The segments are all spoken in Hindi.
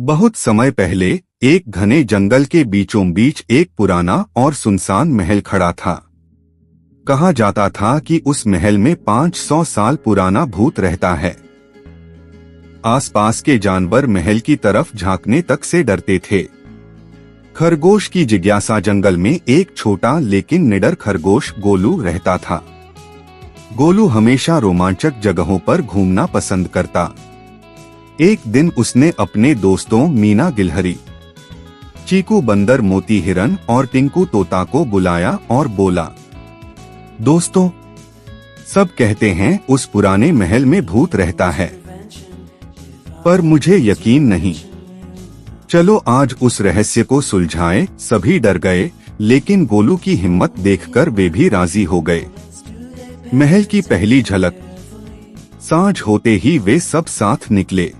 बहुत समय पहले एक घने जंगल के बीचों बीच एक पुराना और सुनसान महल खड़ा था। कहा जाता था कि उस महल में 500 साल पुराना भूत रहता है। आसपास के जानवर महल की तरफ झांकने तक से डरते थे। खरगोश की जिज्ञासा जंगल में एक छोटा लेकिन निडर खरगोश गोलू रहता था। गोलू हमेशा रोमांचक जगहों पर घूमना पसंद करता। एक दिन उसने अपने दोस्तों मीना गिलहरी, चीकू बंदर, मोती हिरन और टिंकू तोता को बुलाया और बोला, दोस्तों, सब कहते हैं उस पुराने महल में भूत रहता है, पर मुझे यकीन नहीं। चलो आज उस रहस्य को सुलझाएं। सभी डर गए, लेकिन गोलू की हिम्मत देखकर वे भी राजी हो गए। महल की पहली झलक। सांझ होते ही वे सब साथ निकले।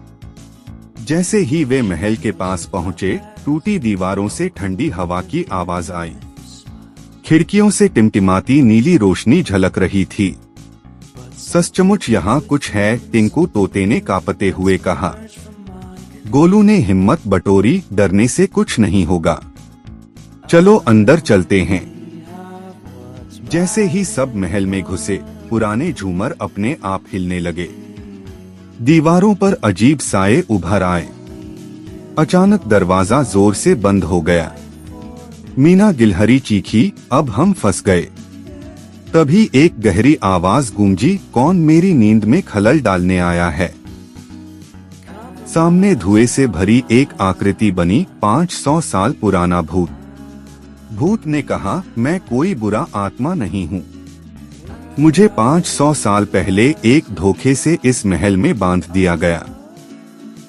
जैसे ही वे महल के पास पहुंचे, टूटी दीवारों से ठंडी हवा की आवाज आई। खिड़कियों से टिमटिमाती नीली रोशनी झलक रही थी। सचमुच यहाँ कुछ है, टिंकू तोते ने कांपते हुए कहा। गोलू ने हिम्मत बटोरी, डरने से कुछ नहीं होगा, चलो अंदर चलते हैं। जैसे ही सब महल में घुसे, पुराने झूमर अपने आप हिलने लगे। दीवारों पर अजीब साए उभर आए। अचानक दरवाजा जोर से बंद हो गया। मीना गिलहरी चीखी, अब हम फंस गए। तभी एक गहरी आवाज गूंजी, कौन मेरी नींद में खलल डालने आया है। सामने धुएं से भरी एक आकृति बनी, 500 साल पुराना भूत। भूत ने कहा, मैं कोई बुरा आत्मा नहीं हूँ। मुझे 500 साल पहले एक धोखे से इस महल में बांध दिया गया।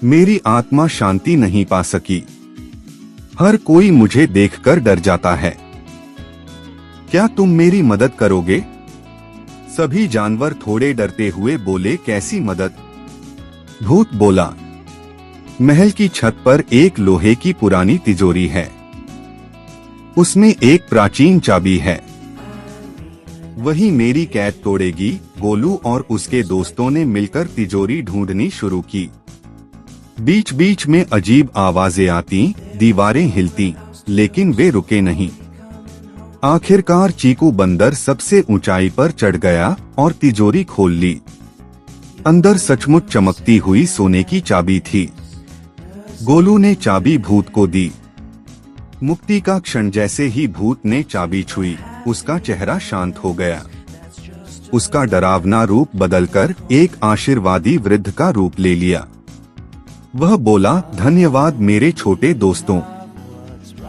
मेरी आत्मा शांति नहीं पा सकी। हर कोई मुझे देखकर डर जाता है। क्या तुम मेरी मदद करोगे? सभी जानवर थोड़े डरते हुए बोले, कैसी मदद? भूत बोला, महल की छत पर एक लोहे की पुरानी तिजोरी है। उसमें एक प्राचीन चाबी है। वही मेरी कैद तोड़ेगी। गोलू और उसके दोस्तों ने मिलकर तिजोरी ढूंढनी शुरू की। बीच बीच में अजीब आवाजें आती, दीवारें हिलती, लेकिन वे रुके नहीं। आखिरकार चीकू बंदर सबसे ऊंचाई पर चढ़ गया और तिजोरी खोल ली। अंदर सचमुच चमकती हुई सोने की चाबी थी। गोलू ने चाबी भूत को दी। मुक्ति का क्षण जैसे ही भूत ने चाबी छुई, उसका चेहरा शांत हो गया। उसका डरावना रूप बदलकर एक आशीर्वादी वृद्ध का रूप ले लिया। वह बोला, धन्यवाद मेरे छोटे दोस्तों,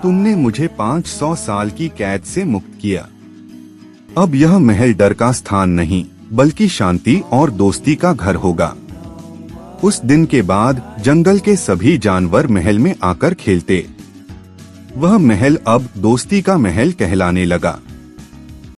तुमने मुझे 500 साल की कैद से मुक्त किया। अब यह महल डर का स्थान नहीं, बल्कि शांति और दोस्ती का घर होगा। उस दिन के बाद जंगल के सभी जानवर महल में आकर खेलते। वह महल अब दोस्ती का महल कहलाने लगा।